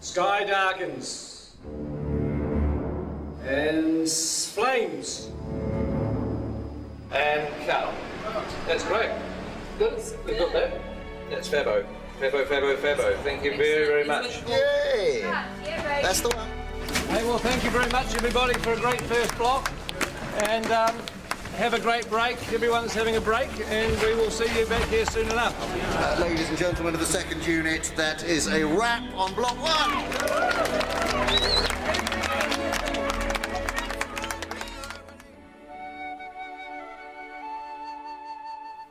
Sky darkens. And flames. And cut. That's great. Good. We've got that. That's Fabo. Fabo. Thank you very, very much. Yay! That's the one. Hey, well, thank you very much, everybody, for a great first block. And have a great break. Everyone's having a break, and we will see you back here soon enough. Ladies and gentlemen of the second unit, that is a wrap on block 1.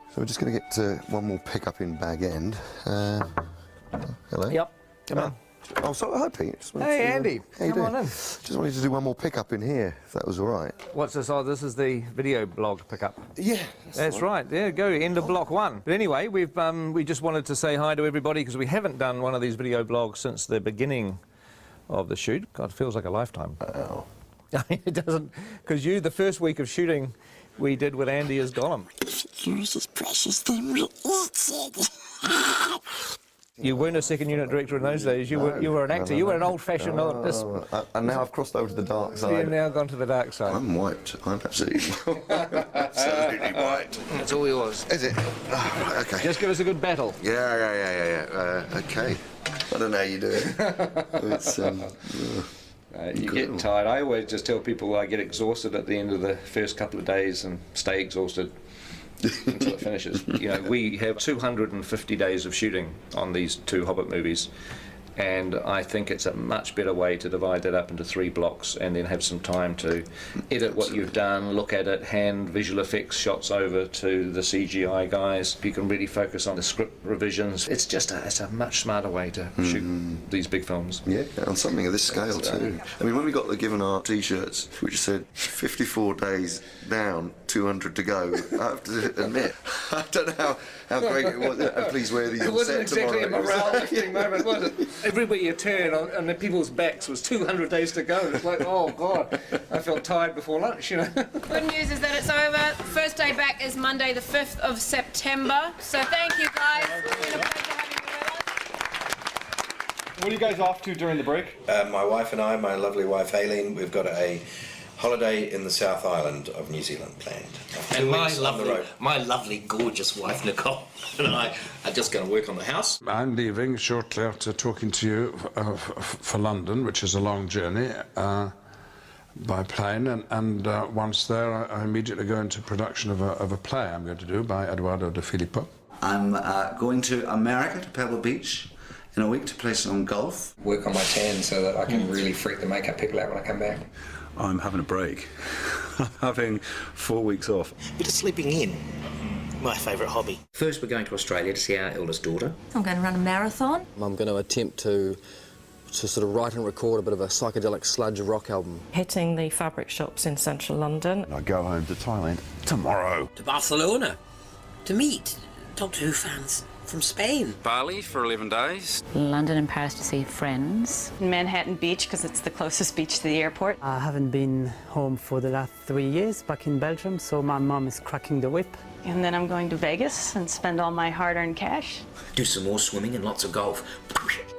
So we're just going to get one more pick-up in Bag End. Hello? Yep, come on. Oh, sorry, hi, Pete. Hey, Andy, come on in. Just wanted to do one more pick-up in here, if that was all right. What's this? Oh, this is the video blog pickup. Yeah. That's right. There you go, end of block 1. But anyway, we just wanted to say hi to everybody because we haven't done one of these video blogs since the beginning of the shoot. God, it feels like a lifetime. Oh. It doesn't, because the first week of shooting, we did with Andy as Gollum. Yours is precious, then we eat it. You weren't a second unit director in those days. You were an actor. You were an old-fashioned. And now I've crossed over to the dark side. You've now gone to the dark side. I'm wiped. I'm absolutely, absolutely wiped. That's all yours. Is it? Oh, okay. Just give us a good battle. Yeah. Okay. I don't know how you do it. It's You get tired. I always just tell people I get exhausted at the end of the first couple of days and stay exhausted until it finishes. You know, we have 250 days of shooting on these 2 Hobbit movies, and I think it's a much better way to divide that up into 3 blocks and then have some time to edit what you've done, look at it, hand visual effects shots over to the CGI guys. You can really focus on the script revisions. It's just it's a much smarter way to shoot these big films. Yeah, on something of this scale too. I mean, when we got the Given Art t-shirts, which said 54 days down, 200 to go, I have to admit, I don't know how great it was. Please wear these on set tomorrow. It wasn't exactly a morale-lifting moment, was it? Everywhere you turn on the people's backs was 200 days to go. It's like, oh God, I felt tired before lunch, you know. Good news is that it's over. First day back is Monday the 5th of September. So thank you guys. It's been a pleasure having you with us. What are you guys off to during the break? My wife and I, my lovely wife Aileen, we've got a holiday in the South Island of New Zealand planned. And my lovely, gorgeous wife Nicole and I are just going to work on the house. I'm leaving shortly after talking to you for London, which is a long journey, by plane, and once there I immediately go into production of a play I'm going to do by Eduardo de Filippo. I'm going to America, to Pebble Beach, in a week to play some golf. Work on my tan so that I can really freak the makeup people out when I come back. I'm having a break. I'm having 4 weeks off. Bit of sleeping in. My favourite hobby. First we're going to Australia to see our eldest daughter. I'm going to run a marathon. I'm going to attempt to sort of write and record a bit of a psychedelic sludge rock album. Hitting the fabric shops in central London. I go home to Thailand tomorrow. To Barcelona. To meet Doctor Who fans from Spain. Bali for 11 days. London and Paris to see friends. Manhattan Beach, because it's the closest beach to the airport. I haven't been home for the last 3 years, back in Belgium, so my mum is cracking the whip. And then I'm going to Vegas and spend all my hard-earned cash. Do some more swimming and lots of golf.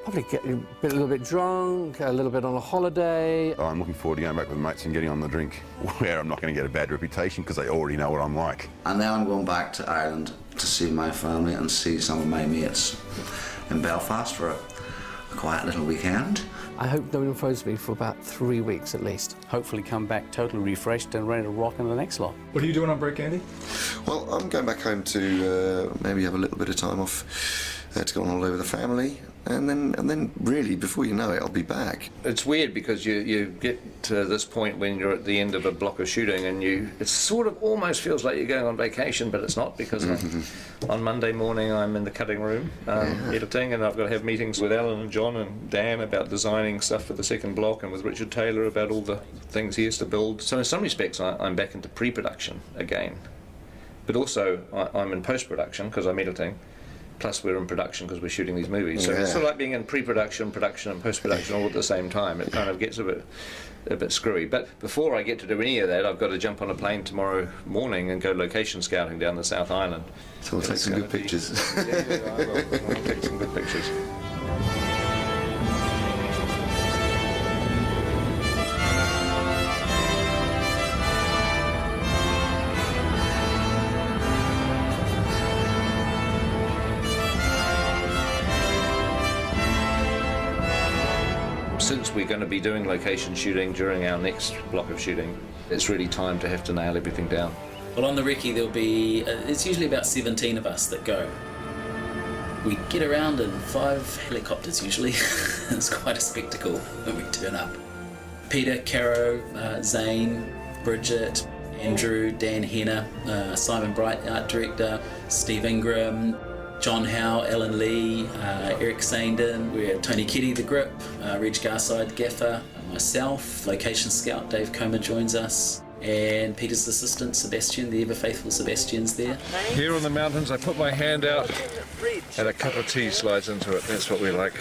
Probably get a little bit drunk, a little bit on a holiday. Oh, I'm looking forward to going back with mates and getting on the drink, where I'm not going to get a bad reputation because they already know what I'm like. And now I'm going back to Ireland to see my family and see some of my mates in Belfast for a quiet little weekend. I hope no one phones me for about 3 weeks at least. Hopefully come back totally refreshed and ready to rock in the next lot. What are you doing on break, Andy? Well, I'm going back home to maybe have a little bit of time off to go on holiday with the family, and then really, before you know it, I'll be back. It's weird because you get to this point when you're at the end of a block of shooting and it sort of almost feels like you're going on vacation, but it's not, because on Monday morning I'm in the cutting room editing, and I've got to have meetings with Alan and John and Dan about designing stuff for the second block, and with Richard Taylor about all the things he has to build. So in some respects I'm back into pre-production again, but also I'm in post-production because I'm editing. Plus we're in production because we're shooting these movies. So it's sort of like being in pre-production, production and post-production all at the same time. It kind of gets a bit screwy. But before I get to do any of that, I've got to jump on a plane tomorrow morning and go location scouting down the South Island. So we'll take some good pictures. Yeah, I will. I'll take some good pictures. we're going to be doing location shooting during our next block of shooting, it's really time to have to nail everything down. Well, on the recce there'll be, it's usually about 17 of us that go. We get around in 5 helicopters usually. It's quite a spectacle when we turn up. Peter, Caro, Zane, Bridget, Andrew, Dan Henner, Simon Bright, art director, Steve Ingram, John Howe, Alan Lee, Eric Sandin, we're Tony Keddy, the grip, Reg Garside, gaffer, myself, location scout Dave Comer joins us, and Peter's assistant Sebastian, the ever faithful Sebastian's there. Here on the mountains, I put my hand out and a cup of tea slides into it. That's what we like.